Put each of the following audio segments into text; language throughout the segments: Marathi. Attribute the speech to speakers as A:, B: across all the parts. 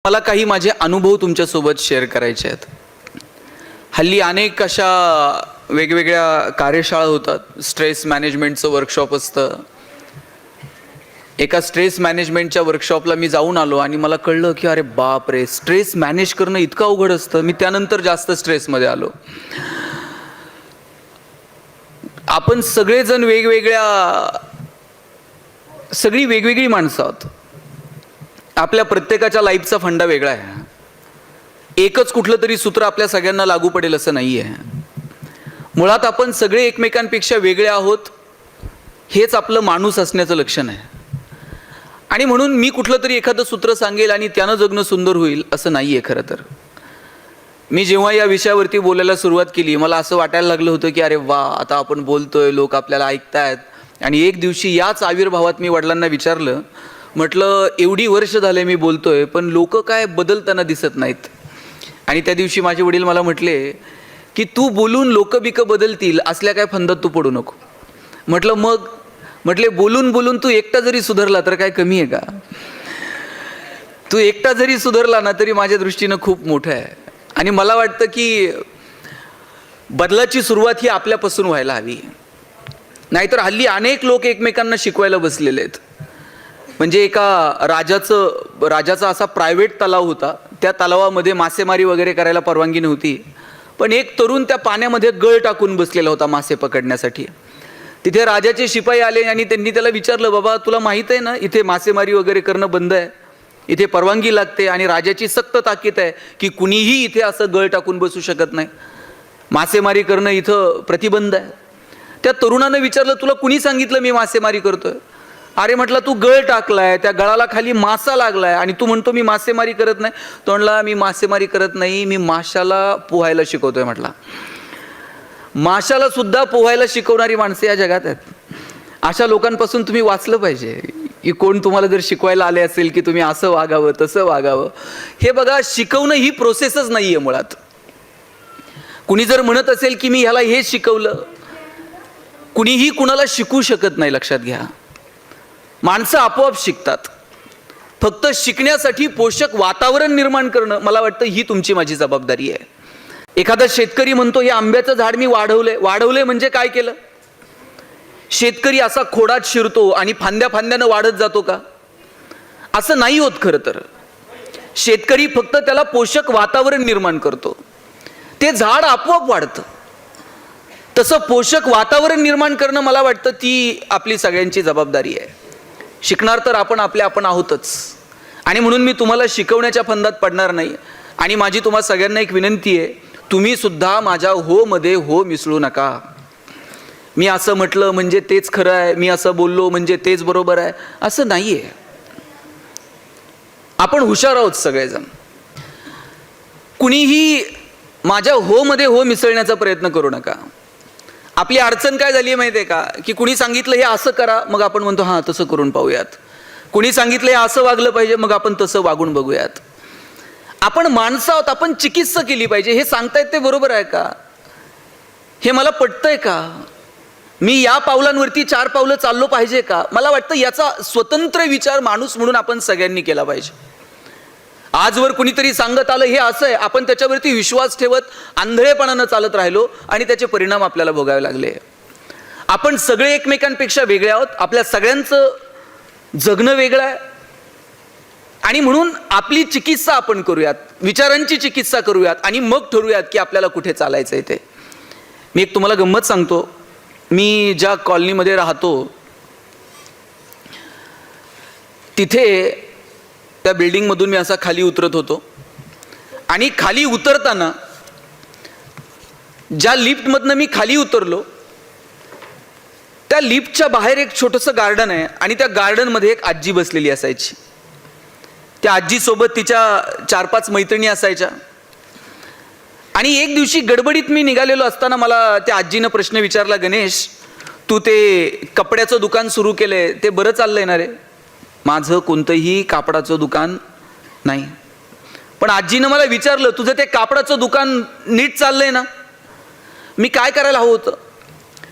A: मला काही माझे अनुभव तुमच्यासोबत शेअर करायचे आहेत. हल्ली अनेक अशा वेगवेगळ्या कार्यशाळा होतात. स्ट्रेस मॅनेजमेंटचं वर्कशॉप असतं. एका स्ट्रेस मॅनेजमेंटच्या वर्कशॉपला मी जाऊन आलो आणि मला कळलं की अरे बाप रे, स्ट्रेस मॅनेज करणं इतकं अवघड असतं. मी त्यानंतर जास्त स्ट्रेसमध्ये आलो. आपण सगळेजण सगळी वेगवेगळी माणसं आहोत. आपल्या प्रत्येकाच्या लाईफचा फंडा वेगळा आहे. एकच कुठलं तरी सूत्र आपल्या सगळ्यांना लागू पडेल असं नाही आहे. मुळात आपण सगळे एकमेकांपेक्षा वेगळे आहोत, हेच आपलं माणूस असण्याचं लक्षण आहे. आणि म्हणून मी कुठलं तरी एखादं सूत्र सांगेल आणि त्यानं जगणं सुंदर होईल असं नाही आहे. खरं तर मी जेव्हा या विषयावरती बोलायला सुरुवात केली, मला असं वाटायला लागलं होतं की अरे वा, आता आपण बोलतोय, लोक आपल्याला ऐकतायत. आणि एक दिवशी याच आविर्भावात मी वडिलांना विचारलं, म्हटलं एवढी वर्ष झाले मी बोलतोय, पण लोक काय बदलताना दिसत नाहीत. आणि त्या दिवशी माझे वडील मला म्हटले की तू बोलून लोक बिक बदलतील असल्या काय फंदात तू पडू नको. म्हटलं मग? म्हटले बोलून बोलून तू एकटा जरी सुधारला तर काय कमी आहे का? तू एकटा जरी सुधारला ना तरी माझ्या दृष्टीनं खूप मोठं आहे. आणि मला वाटतं की बदलाची सुरुवात ही आपल्यापासून व्हायला हवी. नाहीतर हल्ली अनेक लोक एकमेकांना शिकवायला बसलेले आहेत. म्हणजे एका राजाचा असा प्रायव्हेट तलाव होता. त्या तलावामध्ये मासेमारी वगैरे करायला परवानगी नव्हती, पण एक तरुण त्या पाण्यामध्ये गळ टाकून बसलेला होता मासे पकडण्यासाठी. तिथे राजाचे शिपाई आले आणि त्यांनी त्याला विचारलं, बाबा तुला माहीत आहे ना इथे मासेमारी वगैरे करणं बंद आहे, इथे परवानगी लागते आणि राजाची सक्त ताकीद आहे की कुणीही इथे असं गळ टाकून बसू शकत नाही, मासेमारी करणं इथं प्रतिबंध आहे. त्या तरुणानं विचारलं, तुला कुणी सांगितलं मी मासेमारी करतोय? अरे म्हटलं तू गळ टाकलाय, त्या गळाला खाली मासा लागलाय आणि तू म्हणतो मी मासेमारी करत नाही. तो म्हणला मी मासेमारी करत नाही, मी माशाला पोहायला शिकवतोय. म्हटला माशाला सुद्धा पोहायला शिकवणारी माणसे या जगात आहेत. अशा लोकांपासून तुम्ही वाचलं पाहिजे. की कोण तुम्हाला जर शिकवायला आले असेल की तुम्ही असं वागावं तसं वागावं, हे बघा, शिकवणं ही प्रोसेसच नाही आहे मुळात. कुणी जर म्हणत असेल की मी ह्याला हे शिकवलं, कुणीही कुणाला शिकवू शकत नाही. लक्षात घ्या, माणसं आपोआप शिकतात. फक्त शिकण्यासाठी पोषक वातावरण निर्माण करणं, मला वाटतं ही तुमची माझी जबाबदारी आहे. एखादा शेतकरी म्हणतो हे आंब्याचं झाड मी वाढवलंय म्हणजे काय केलं? शेतकरी असा खोडात शिरतो आणि फांद्या फांद्यानं वाढत जातो का? असं नाही होत. खरं तर शेतकरी फक्त त्याला पोषक वातावरण निर्माण करतो, ते झाड आपोआप वाढतं. तसं पोषक वातावरण निर्माण करणं, मला वाटतं ती आपली सगळ्यांची जबाबदारी आहे. शिकणार तर आपण आहोतच. आणि म्हणून मी तुम्हाला शिकवण्याच्या फंदात पडणार नाही. आणि माझी तुम्हा सगळ्यांना एक विनंती आहे, तुम्ही सुद्धा माझ्या हो मध्ये हो मिसळू नका. मी असं म्हटलं म्हणजे तेच खरं आहे, मी असं बोललो म्हणजे तेच बरोबर आहे, असं नाही आहे. आपण हुशार आहोत सगळेजण. कुणीही माझ्या हो मध्ये हो मिसळण्याचा प्रयत्न करू नका. आपली अडचण काय झाली आहे माहिती आहे का? की कुणी सांगितलं हे असं करा, मग आपण म्हणतो हां तसं करून पाहूयात. कुणी सांगितलं हे असं वागलं पाहिजे, मग आपण तसं वागून बघूयात. आपण माणसं आहोत, आपण चिकित्सा केली पाहिजे. हे सांगतायत ते बरोबर आहे का? हे मला पटतंय का? मी या पावलांवरती 4 पावलं चाललो पाहिजे का? मला वाटतं याचा स्वतंत्र विचार माणूस म्हणून आपण सगळ्यांनी केला पाहिजे. आजवर कुणीतरी सांगत आलं हे असं आहे, आपण त्याच्यावरती विश्वास ठेवत आंधळेपणानं चालत राहिलो आणि त्याचे परिणाम आपल्याला भोगावे लागले. आपण सगळे एकमेकांपेक्षा वेगळे आहोत. आपल्या सगळ्यांचं जगणं वेगळं आहे. आणि म्हणून आपली चिकित्सा आपण करूयात, विचारांची चिकित्सा करूयात आणि मग ठरवूयात की आपल्याला कुठे चालायचं आहे ते. मी एक तुम्हाला गंमत सांगतो. मी ज्या कॉलनीमध्ये राहतो तिथे त्या बिल्डिंगमधून मी असा खाली उतरत होतो आणि खाली उतरताना ज्या लिफ्टमधनं मी खाली उतरलो त्या लिफ्टच्या बाहेर एक छोटंसं गार्डन आहे आणि त्या गार्डनमध्ये एक आजी बसलेली असायची. त्या आजीसोबत तिच्या 4-5 मैत्रिणी असायच्या. आणि एक दिवशी गडबडीत मी निघालेलो असताना मला त्या आजीनं प्रश्न विचारला, गणेश तू ते कपड्याचं दुकान सुरू केलंय ते बरं चाललंय ना रे? माझं कोणतंही कापडाचं दुकान नाही. पण आजीनं मला विचारलं, तुझं ते कापडाचं दुकान नीट चाललंय ना? मी काय करायला हवं होतं?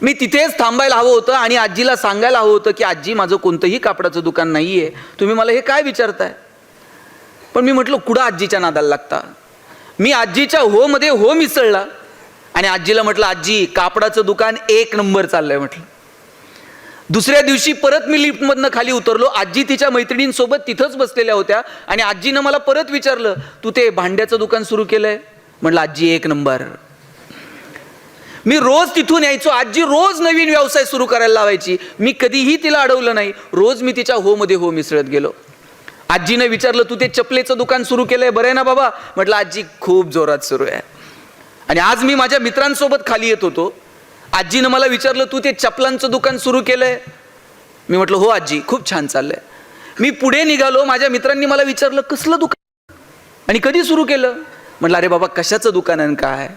A: मी तिथेच थांबायला हवं होतं आणि आजीला सांगायला हवं होतं की आजी माझं कोणतंही कापडाचं दुकान नाहीये, तुम्ही मला हे काय विचारताय? पण मी म्हटलं कुठं आजीच्या नादाला लागता. मी आजीच्या हो मध्ये हो मिसळला आणि आजीला म्हटलं आजी कापडाचं दुकान 1 नंबर चाललंय म्हटलं. दुसऱ्या दिवशी परत मी लिफ्टमधनं खाली उतरलो. आजी तिच्या मैत्रिणींसोबत तिथंच बसलेल्या होत्या आणि आजीनं मला परत विचारलं तू ते भांड्याचं दुकान सुरू केलंय. म्हटलं आजी 1 नंबर. मी रोज तिथून यायचो. आजी रोज नवीन व्यवसाय सुरू करायला लावायची. मी कधीही तिला अडवलं नाही. रोज मी तिच्या हो मध्ये हो मिसळत गेलो. आजीने विचारलं तू ते चपलेचं दुकान सुरू केलंय बरं आहे ना बाबा. म्हटलं आजी खूप जोरात सुरू आहे. आणि आज मी माझ्या मित्रांसोबत खाली येत होतो. आजीनं मला विचारलं तू ते चपलांचं दुकान सुरू केलंय. मी म्हटलं हो आजी खूप छान चाललंय. मी पुढे निघालो. माझ्या मित्रांनी मला विचारलं कसलं दुकान आणि कधी सुरू केलं. म्हटलं अरे बाबा कशाचं दुकान आणि काय.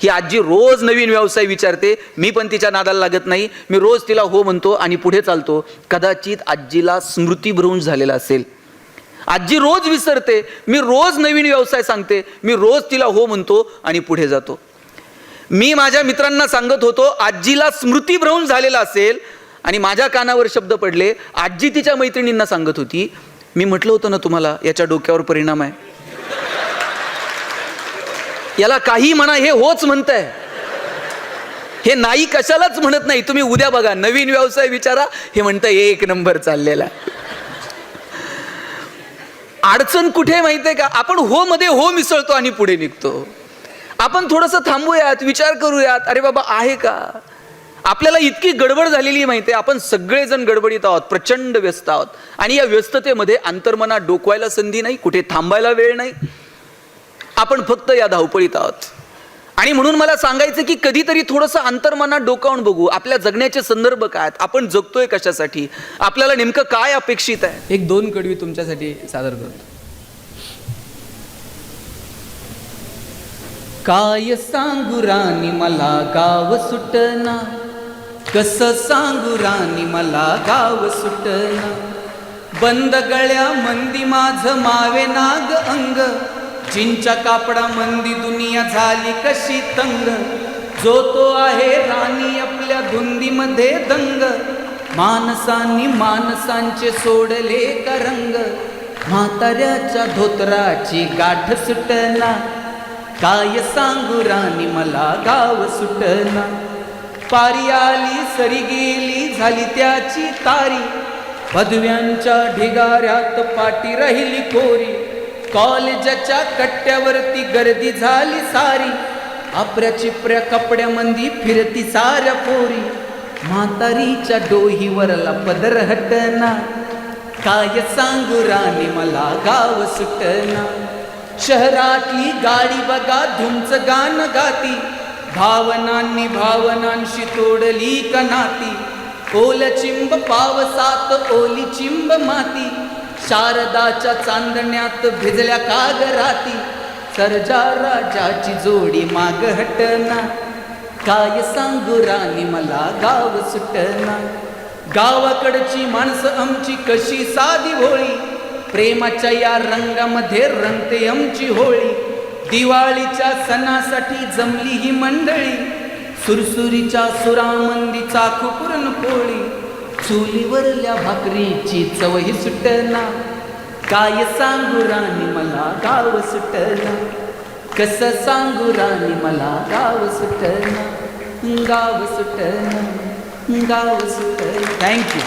A: ही आजी रोज नवीन व्यवसाय विचारते. मी पण तिच्या नादाला लागत नाही. मी रोज तिला हो म्हणतो आणि पुढे चालतो. कदाचित आजीला स्मृतिभ्रंश झालेला असेल. आजी रोज विसरते. मी रोज नवीन व्यवसाय सांगते. मी रोज तिला हो म्हणतो आणि पुढे जातो. मी माझ्या मित्रांना सांगत होतो आजीला स्मृतिभ्रंश झालेला असेल आणि माझ्या कानावर शब्द पडले. आजी तिच्या मैत्रिणींना सांगत होती मी म्हटलं होतं ना तुम्हाला याच्या डोक्यावर परिणाम आहे. याला काही म्हणा हे होच म्हणताय. हे नाही कशालाच म्हणत नाही. तुम्ही उद्या बघा नवीन व्यवसाय विचारा हे म्हणताय 1 नंबर चाललेला. अडचण कुठे माहितीये का. आपण हो मध्ये हो मिसळतो आणि पुढे निघतो. आपण थोडंसं थांबूयात विचार करूयात. अरे बाबा आहे का. आपल्याला इतकी गडबड झालेली माहिती आहे. आपण सगळेजण गडबडीत आहोत. प्रचंड व्यस्त आहोत आणि या व्यस्ततेमध्ये अंतर्मनात डोकवायला संधी नाही. कुठे थांबायला वेळ नाही. आपण फक्त या धावपळीत आहोत. आणि म्हणून मला सांगायचं की कधीतरी थोडंसं अंतर्मनात डोकावून बघू. आपल्या जगण्याचे संदर्भ काय आहेत. आपण जगतोय कशासाठी. आपल्याला नेमकं काय अपेक्षित आहे.
B: 1-2 कडवी तुमच्यासाठी सादर करतो. काय सांगू राणी मला गाव सुटना. कसं सांगू राणी मला गाव सुटना. बंद गळ्या मंदी माझं मावे नाग अंग. चिंचा कापडा मंदी दुनिया झाली कशी तंग. जो तो आहे राणी आपल्या धुंदीमध्ये दंग. माणसांनी माणसांचे सोडले का रंग. म्हाताऱ्याच्या धोतराची गाठ सुटना. काय सांगू राणी मला गाव सुटना. पारी आली सरी गेली झाली त्याची तारी. पदव्यांच्या ढिगाऱ्यात पाठी राहिली कोरी. कॉलेजच्या कट्ट्यावरती गर्दी झाली सारी. आपल्या चिपऱ्या कपड्यामंदी फिरती साऱ्या पोरी. म्हातारीच्या डोहीवरला पदर हटना. काय सांगू राणी मला गाव सुटना. शहरातली गाडी बघा धुमच गाणं गाती. भावनांनी भावनांशी तोडली का नाती. ओल चिंब पावसात ओली चिंब माती. शारदाच्या चांदण्यात भिजल्या कागराती. सर्जा राजाची जोडी माग हटना. काय सांगू राणी मला गाव सुटना. गावाकडची माणसं आमची कशी साधी भोळी. प्रेमाच्या या रंगामध्ये रंगते आमची होळी. दिवाळीच्या सणासाठी जमली ही मंडळी. सुरसुरीच्या सुरामंदी चाखू पुरणपोळी. चुलीवरल्या भाकरीची चवही सुटना. काय सांगू राणी मला गाव सुटना. कसं सांगू राणी मला गाव सुटना. गाव सुटना. गाव सुटना. थँक्यू.